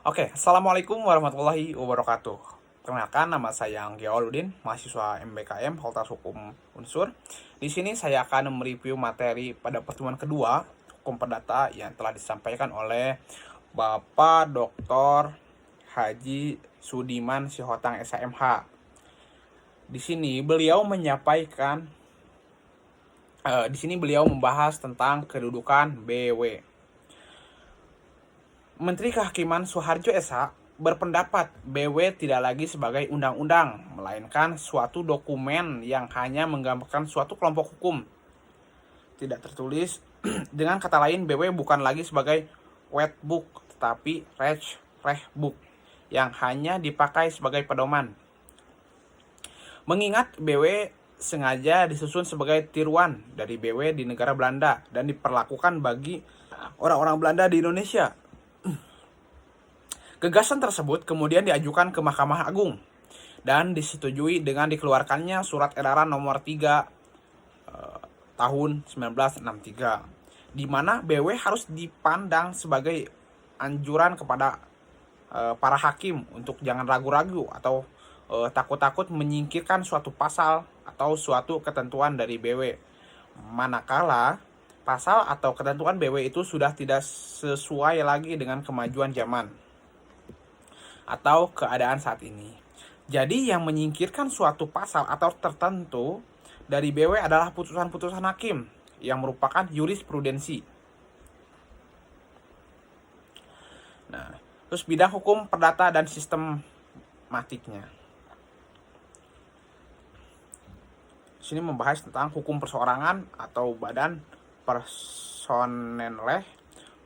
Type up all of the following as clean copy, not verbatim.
Oke, Assalamualaikum warahmatullahi wabarakatuh. Perkenalkan, nama saya Anggi Awaludin, mahasiswa MBKM Fakultas Hukum Unsur. Di sini saya akan mereview materi pada pertemuan kedua Hukum Perdata yang telah disampaikan oleh Bapak Dr. Haji Sudiman Sihotang SMH. Di sini beliau membahas tentang kedudukan BW. Menteri Kehakiman Soeharjo S.H. berpendapat BW tidak lagi sebagai undang-undang, melainkan suatu dokumen yang hanya menggambarkan suatu kelompok hukum. Tidak tertulis, dengan kata lain BW bukan lagi sebagai wet book, tetapi reh book, yang hanya dipakai sebagai pedoman. Mengingat BW sengaja disusun sebagai tiruan dari BW di negara Belanda dan diperlakukan bagi orang-orang Belanda di Indonesia. Gagasan tersebut kemudian diajukan ke Mahkamah Agung dan disetujui dengan dikeluarkannya Surat Edaran Nomor 3 tahun 1963, di mana BW harus dipandang sebagai anjuran kepada para hakim untuk jangan ragu-ragu atau takut-takut menyingkirkan suatu pasal atau suatu ketentuan dari BW. Manakala pasal atau ketentuan BW itu sudah tidak sesuai lagi dengan kemajuan zaman atau keadaan saat ini. Jadi yang menyingkirkan suatu pasal atau tertentu dari BW adalah putusan-putusan hakim yang merupakan jurisprudensi. Nah, terus bidang hukum perdata dan sistematiknya. Sini membahas tentang hukum perseorangan atau badan personenleh,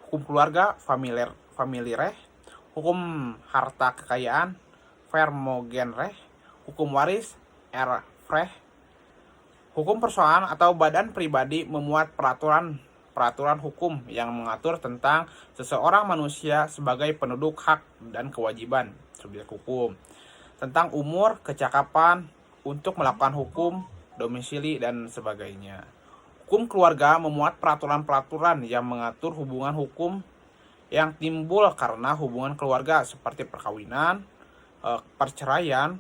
hukum keluarga familireh, hukum harta kekayaan vermogenrecht, hukum waris erfrecht. Hukum persoalan atau badan pribadi memuat peraturan hukum yang mengatur tentang seseorang manusia sebagai penduduk hak dan kewajiban subjek hukum, tentang umur, kecakapan untuk melakukan hukum, domisili, dan sebagainya. Hukum keluarga memuat peraturan-peraturan yang mengatur hubungan hukum yang timbul karena hubungan keluarga seperti perkawinan, perceraian,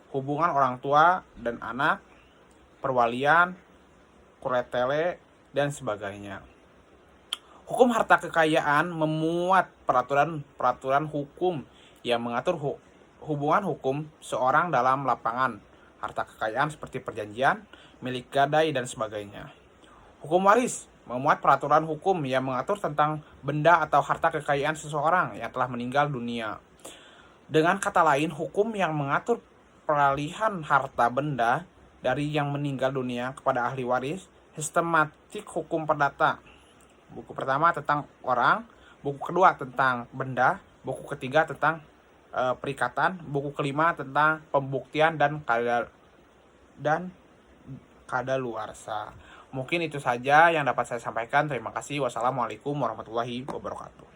hubungan orang tua dan anak, perwalian, kuretele, dan sebagainya. Hukum harta kekayaan memuat peraturan hukum yang mengatur hubungan hukum seorang dalam lapangan harta kekayaan seperti perjanjian, milik gadai, dan sebagainya. Hukum waris memuat peraturan hukum yang mengatur tentang benda atau harta kekayaan seseorang yang telah meninggal dunia. Dengan kata lain, hukum yang mengatur peralihan harta benda dari yang meninggal dunia kepada ahli waris. Sistematik hukum perdata. Buku pertama tentang orang, buku kedua tentang benda, buku ketiga tentang perikatan, buku kelima tentang pembuktian dan kadaluarsa. Mungkin itu saja yang dapat saya sampaikan. Terima kasih. Wassalamualaikum warahmatullahi wabarakatuh.